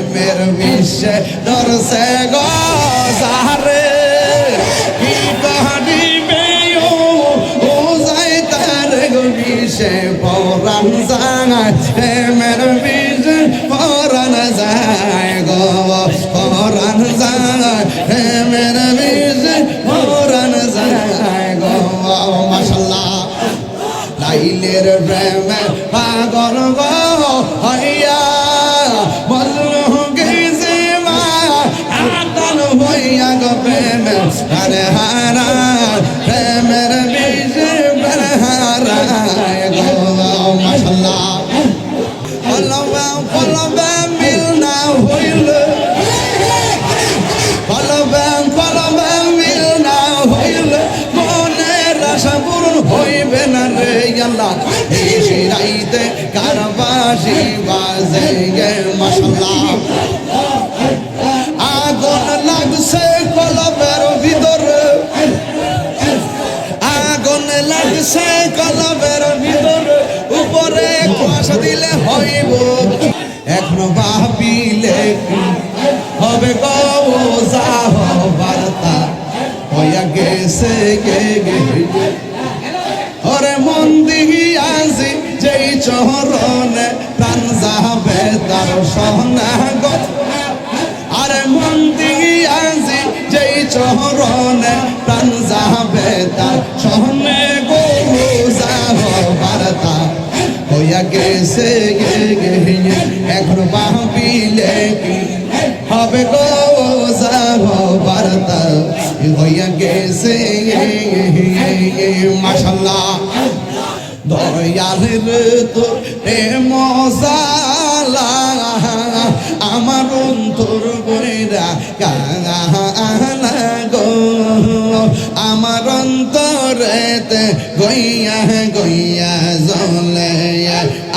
প্রেমের বিশ্বে ধরছে গো সারে কি করিবে ও যাই তার গো বিশ্বে পরাণ যায় প্রেমের বিশ্বে পরাণ যায় গো পরাণ যায় প্রেমের বিশ্বে পরাণ যায় গো মাশাআল্লাহ লাইলের প্রেমে পাগল গো হইয়া বললো গেছে মা আতন হইয়া গো প্রেমে আরে হারা প্রেমের বিষে হারা গো মাশাআল্লাহ পলবে মিল না হইল পলবে মিল না হইল মনের আশা পূরণ হইবে না রে আল্লাহ এই শিরাইতে কারবাসি বাজে গে মাশাআল্লাহ আগুন লাগছে কলবের ভিতরে আগুন লাগছে কলবের ভিতরে উপরে কুয়াশা দিলে হইব এখনো ভাবিলে হবে গো যা হবার তা হইয়া গেছে গে গে ওরে মন দিয়াছি যেই চরণে প্রাণ যাবে তার সোনা গো আরে মন দিয়াছি যেই চরণে প্রাণ যাবে তার সোনে গো যাবার তা হইয়া গেছে গে গে এখন ভাবিলে কি হবে গো যাবার তা হইয়া গেছে মাশাআল্লাহ দয়ালের তো এ মজালা আমার অন্তর বইরা গানা গো আমার অন্তরেতে গইয়া গইয়া জ্বলে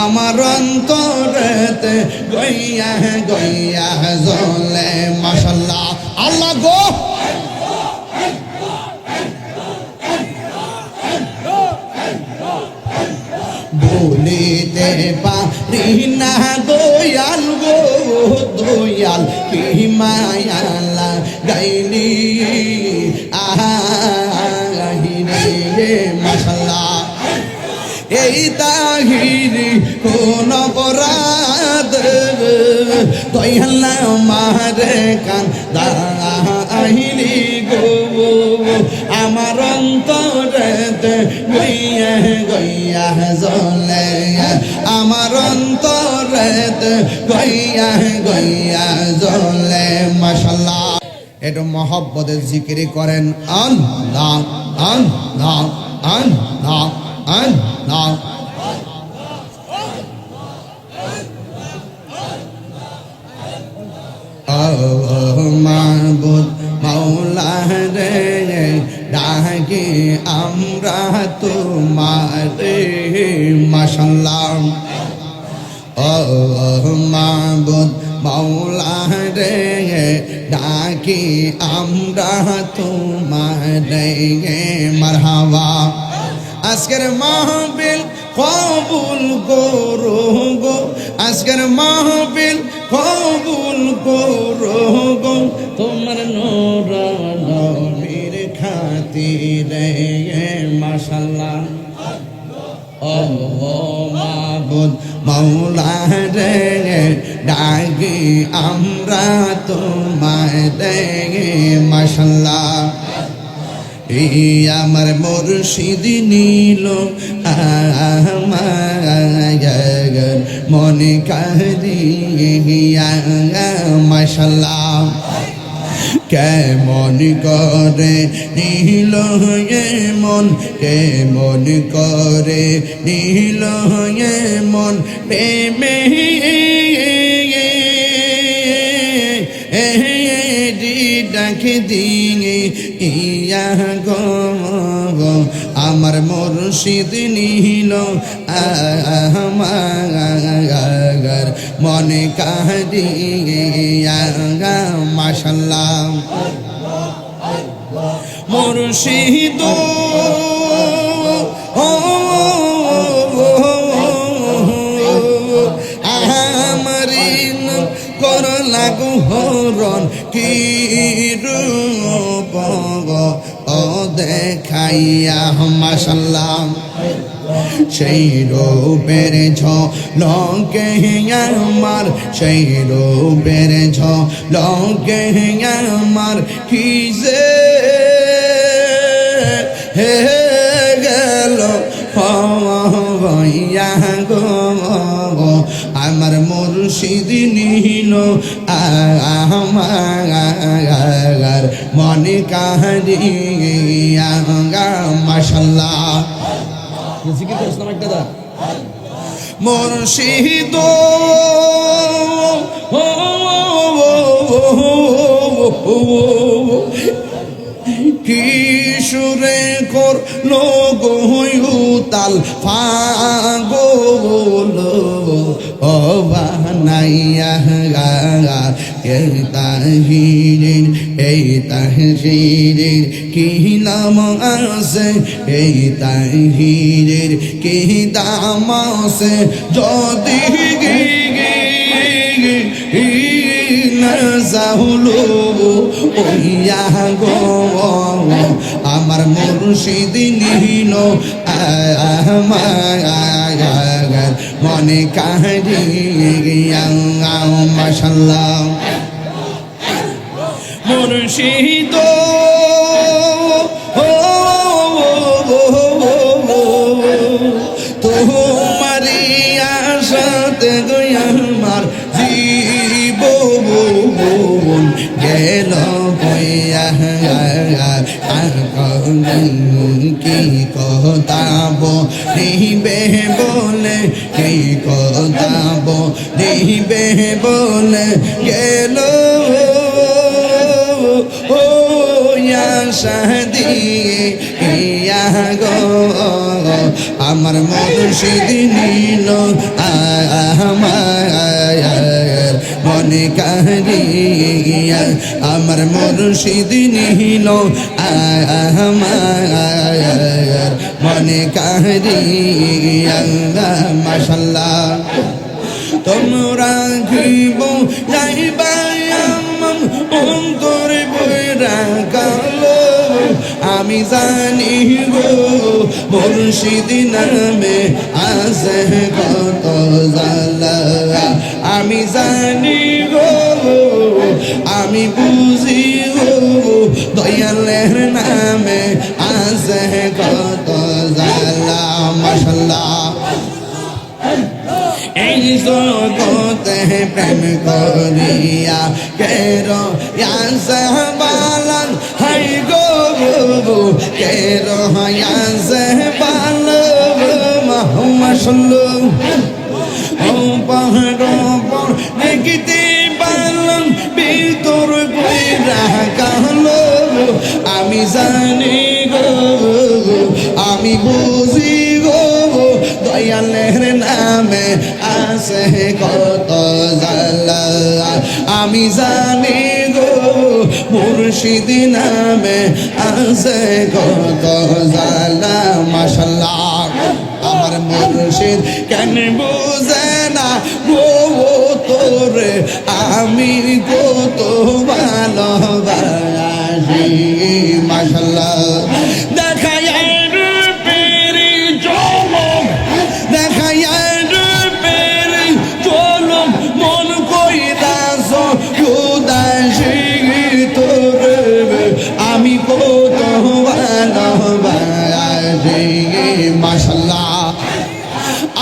আমার অন্তরেতে গইয়া গইয়া জ্বলে মাশাআল্লাহ আল্লাহ গো বলিতে পারি না দয়াল গো দয়াল কি মায়ালা গাইলি আহিরে মাশাআল্লাহ এই তাহিরি কোন অপরাধ দয়াল মারে কান আহিলি গো আমার অন্তরেতে গইয়া গইয়া জ্বলে আমার অন্তরেতে গইয়া গইয়া জ্বলে মাশাআল্লাহ একটু মহব্বতের জিকিরি করেন আল্লাহ আল্লাহ আল্লাহ আল্লাহ মাহবুব মাওলা রে ডাকি আমরা তোমারে মাশাআল্লাহ ও মাহবুব মাওলা রে ডাকি আমরা তোমারে মারহাবা আজকের মাহফিল কবুল করো গো আজকের মাহফিল কবুল করো গো তোমার নূরের খাতিরে মাশাআল্লাহ ও মাবুদ মাওলা রে ডাকি আমরা তোমারে মাশাআল্লাহ আমার মুর্শিদ নীল আমার মনে কাহিয়া মাশাআল্লাহ কেমন করে নীল মন কেমন করে নীল মন প্রেমে ডাকে দিয়ে ইয়া গো আমার মুর্শিদ নীল আমার মনে কাহিয়া মাশাআল্লাহ মুর্শিদ করলা হরণ কি রূপ ও দেখাইয়া মাশাল্লাহ সেই রূপের ঝলকে আমার সেই রূপের ঝলকে আমার কি যে হে গেল হইয়া গো আমার মুর্শিদ নিল আমার মনে কাহিয়া মাশাল্লাহ জিকির করছিলাম একটা দা মুর্শিদ কি সুরে করলো গোয়ুতাল ফাগল ও বানাইয়া এই তাহিরের কি নাম আছে এই তাহিরের কি দাম আছে যদি যাহুলো ওইয়া গো আমার মুর্শিদ নিল আমার মনে কাহিয়া মাশাল্লাহ মুর্শিদ তোমারি আশাতে আমার জীবন গেল বইয়া কি কথা বলিবে বলে কি কথা বলিবে বলে গেল দিয়ে গো আমার মুর্শিদ নিল আমার মনে কাহিয়া আমার মুর্শিদ নিল আমার মনে কাহিয়া মাশাল্লাহ তোমরা ঘিব যাইবা অন্তরে বইরা গেল আমি জানি গো মুর্শিদ নামে আছে কত জ্বালা আমি জানি গো আমি বুঝি গো দয়ালের নামে আছে কত জ্বালা মাশাল্লাহ এই জগতে প্রেম করিয়া কেরো বালান হাই গো কেরো বাল মাহমাশাল্লাহ ও পাহাড় পর দেখিতে পারলাম ভিতর বইরা কালো আমি জানি গো আমি বুঝি গো দয়ালের নামে আছে কত জ্বালা আমি জানি গো মুর্শিদ নামে আছে কত জ্বালা মাশাল্লাহ আমার মুর্শিদ কেন বুঝে না গো তোরে আমি কত ভালোবাসি মাশাল্লাহ আমি কত ভালোবাসি মাশাল্লাহ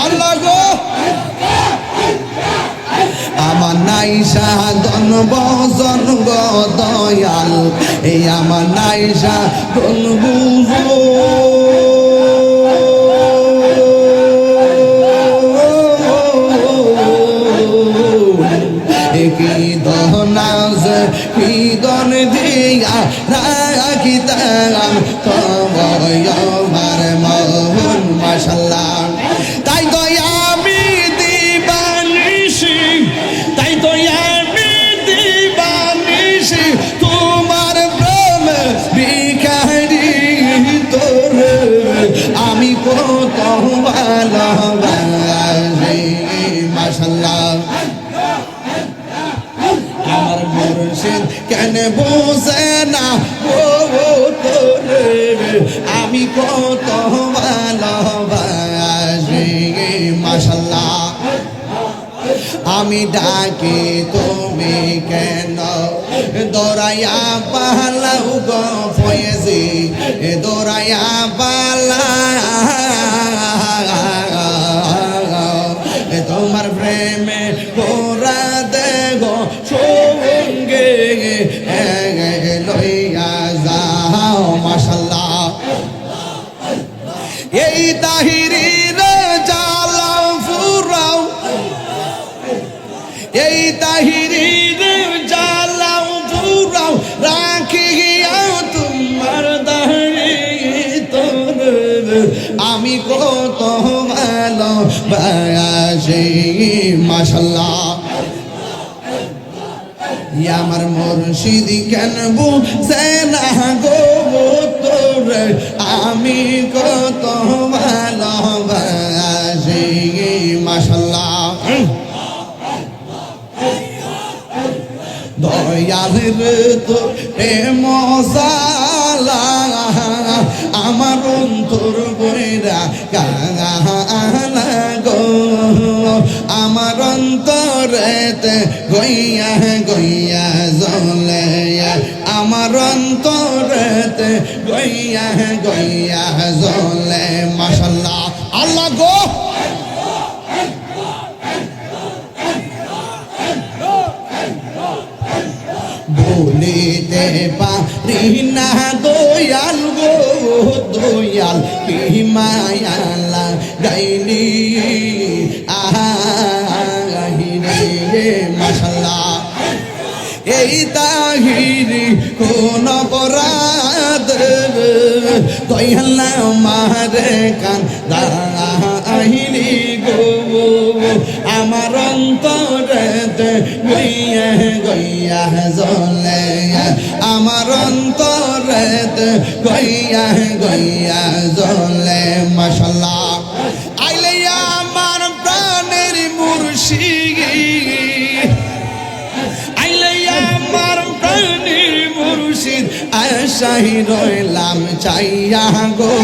আল্লাহ গো আমার নাই সাধন বজন গো দয়াল এই আমার নাই সাধন বুঝো কি দহনাজ কি দন দিয়া রাখিতাম তোমার মোহন মাশাল্লাহ তাই তো আমি দিবানিশি তাই তো আমি দিবানিশি তোমার প্রেম ভিখারি তোর আমি কত ভালোবাসি মাশাল্লাহ মুর্শিদ কেন বোঝে না ও তোরে আমি কত ভালোবাসি মাশাআল্লাহ আমি ডাকি তুমি কেন দৌড়াইয়া পালাও গো ফয়েজি দৌড়াইয়া পালা তোমার প্রেমে গোরা দেব সঙ্গে লইয়া যাও মাশাআল্লাহ এই তাহিরির জালাও ফুরাও এই তাহিরির জালাও ফুরাও রাখিয়া তোমার দাড়ি তোর আমি কত ভালোবাসি মাশাআল্লাহ আমার মুর্শিদ কেন বুঝে না গো তোর আমি কত ভালোবাসি মাশাআল্লাহ দয়ালের তো এ মশালা আমার অন্তর বইরা গালা গো আমার অন্তরেতে গইয়া গইয়া জ্বলে আমার অন্তরেতে গইয়া গইয়া জ্বলে মাশাআল্লাহ আল্লাহ গো বলিতে পারি না দয়াল গো দয়াল কি মায়ালা গাইনি আহিরে মাশাআল্লাহ এই তাহিরি কোন অপরাধ দয়াল মারে কান আহিরি গো আমার অন্তরেতে গইয়া গইয়া জ্বলে আমার অন্তরেতে গইয়া গইয়া জ্বলে মাশাআল্লাহ আইলে আমার প্রাণের মুর্শিদ আইলে আমার প্রাণের মুর্শিদ আশাই রইলাম চাইয়া গো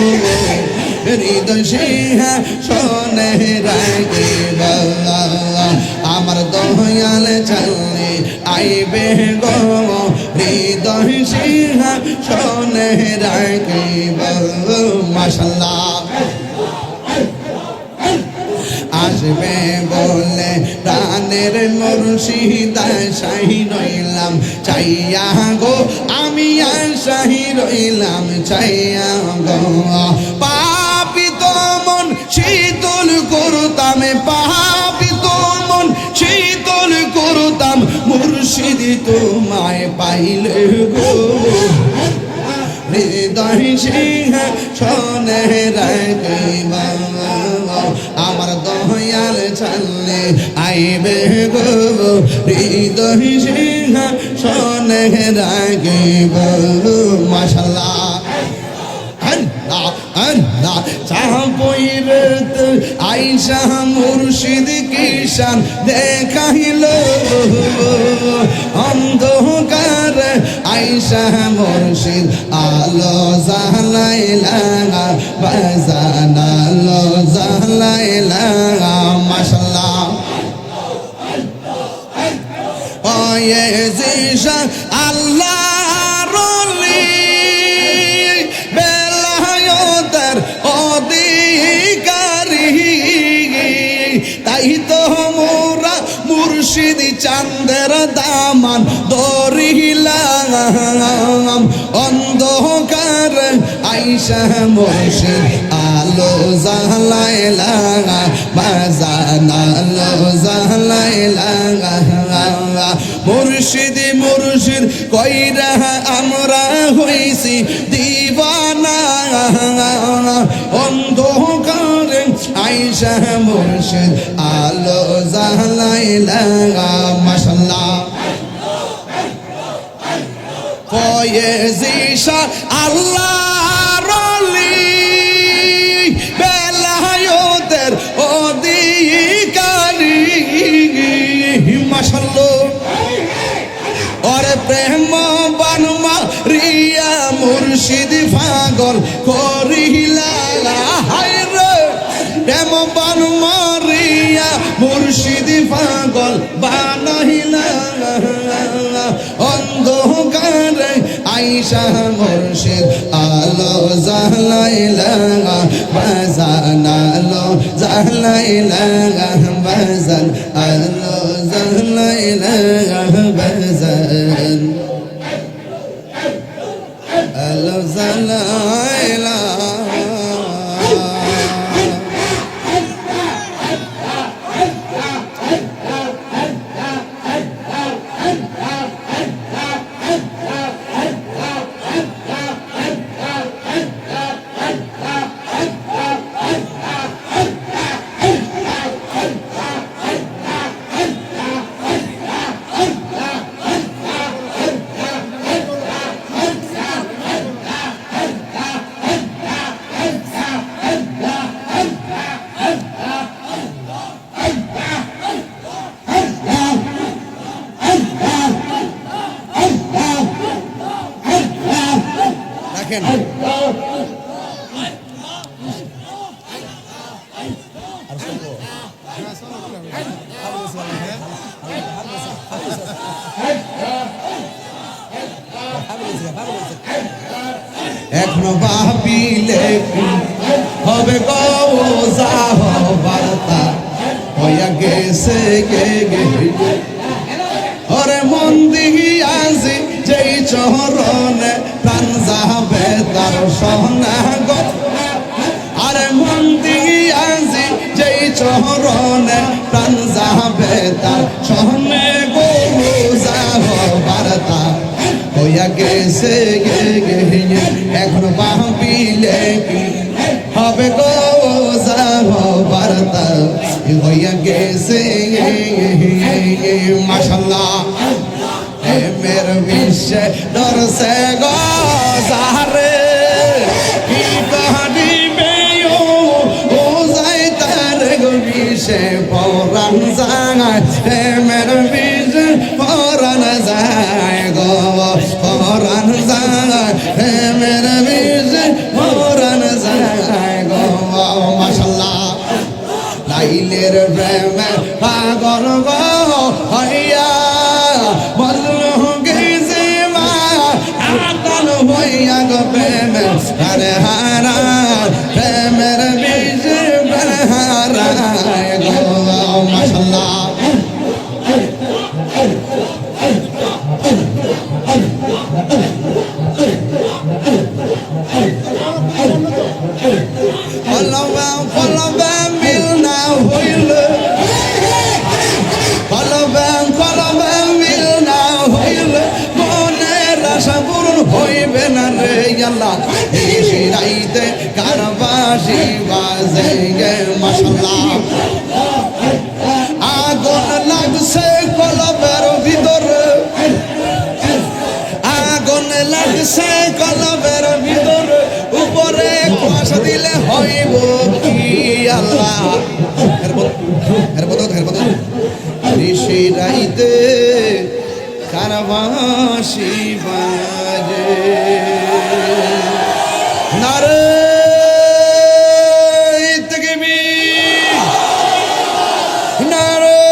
হৃদয় সিংহাসনে রাখিব আমার দয়াল চলে আইবে গো হৃদয় সিংহাসনে রাখিব মাশাআল্লাহ আসবে বলে প্রাণের মুর্শিদ আশাই রইলাম চাইয়া গো আমি আশাই রইলাম চাইয়া গো পাপিত মন শীতল করতাম পাপিত মন শীতল করতাম মুর্শিদ তোমায় পাইলে গো হৃদয় সিংহাসনে রাখিব আমার দয়াল চলে আইবে গো হৃদয় সিংহাসনে রাখিব মাশাআল্লাহ আল্লাহ চাপইরত আইসা মুর্শিদ কিশান দেখাইল অন্ধকার আইসা মুর্শিদ আলো জ্বালাইলা বাজান আলো জ্বালাইলা মাশাআল্লাহ ওয়ে জিশা আল্লাহ মুর্শিদ চাঁদের দামান ধরিলাম অন্ধকার আইসা মুর্শিদ আলো জ্বালাইলা বাজান আলো জ্বালাইলা মুর্শিদ মুর্শিদ কইরা আমরা হইছি দিবানা অন্ধকার আইসা মুর্শিদ আলো জ্বালাইলা মাশাআল্লাহ ফয়েজিশা আল্লাহর ওলি বেলায়েতের অধিকারী মাশাআল্লাহ ওরে প্রেম বানমা রিয়া মুর্শিদ পাগল করিলা হায় রে প্রেম বানমা রিয়া মুর্শিদ পাগল বানাইলা অন্ধকারে আইসা মুর্শিদ আলো জালাইলা বাজান আলো জালাইলা বাজান আলো জালাইলা বাজান আলো জালাইলা দেখেন এখনো ভাবিলে হবে গো যাহ বার্তা হইয়া গেছে গে গে ওরে মন দিয়াছি যেই চরণে প্রাণ যাবে তার সোনা গো আরে মন দিয়াছি যেই চরণে প্রাণ যাবে তার সোনে গো যাহ বার্তা হইয়া গেছে গে গে এখন ভাবিলে কি হবে গো যাহ বার্তা হইয়া গেছে মাশাআল্লাহ মের বিশ্বে ডরছে গো সারে কি করিবে ও যাই তার গো বিশ্বে পরাণ যায় মের বিশ্বে পরাণ যায় গো পরাণ যায় মের বিশ্বে পরাণ যায় গো মাশাআল্লাহ লাইলের প্রেমে পাগল গো হইয়া বদলু গেছে মা আতল হইয়া গো প্রেমে আরে হারা প্রেমের বিজে হারা গো মাশাআল্লাহ হইবে না রে আল্লাহ এই শিরাইতে কারবাসি বাজে গে মাশাআল্লাহ আগুন লাগছে কলবের ভিতরে আগুন লাগছে কলবের ভিতরে উপরে কুয়াশা দিলে হইব কি আল্লাহ এই শিরাইতে কারবাসি বাজে নারে তাকবীর নারে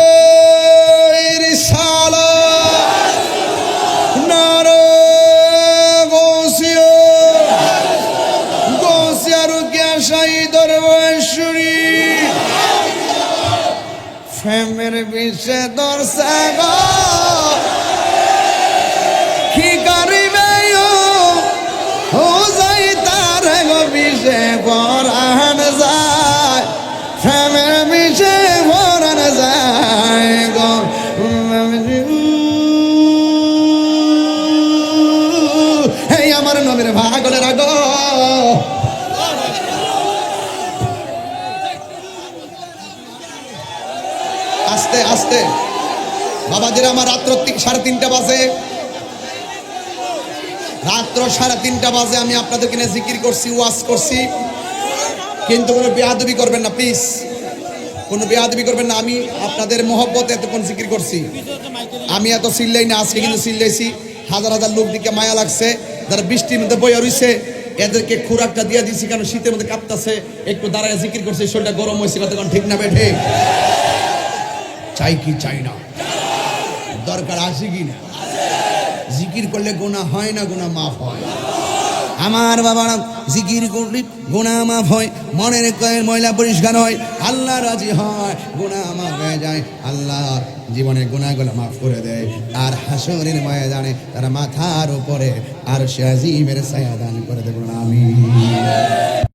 রিসালাত নারে গৌসিয়া রুকিয়া শাহী দরবার শরীফ ফেমের বিষে দরসা গো কি করিবে ও যাই তার গো বিষে পরাণ যায় প্রেমের বিষে পরাণ যায় গো এই আমার নবীর ভাগলের গো আস্তে আস্তে বাবাজিরা আমার রাত্র 3:30 বাজে রাত্র 3:30 বাজে আমি আপনাদেরকে নিয়ে জিকির করছি ওয়াজ করছি কিন্তু কোনো বেয়াদবি করবেন না প্লিজ কোনো বেয়াদবি করবেন না আমি আপনাদের মহব্বতে এতক্ষণ জিকির করছি আমি এত চিল্লাই না আজকে কিন্তু চিল্লাইছি হাজার হাজার লোক দিকে মায়া লাগছে, যারা বৃষ্টির মধ্যে বইয়া রইছে এদেরকে খুরাকটা দিয়ে দিছি, কারণ শীতের মধ্যে কাঁপতাছে, একটু দাঁড়ায় জিকির করছে, শরীরটা গরম হয়েছে, কতক্ষণ ঠিক না বেঠে? চাই কি চাই না? দরকার আছে কি না? জিকির করলে গুনাহ হয় না, গুনাহ মাফ হয়। আমার বাবারা জিকির করলে গুনাহ মাফ হয়, মনের ময়লা পরিষ্কার হয়, আল্লাহ রাজি হয়, গুনাহ মাফ হয়ে যায়, আল্লাহ জীবনের গুনাহগুলো মাফ করে দেয়। আর হাসরের ময়দানে তার মাথার উপরে আরশ আজিমের ছায়া দান করে দেবেন। আমিন।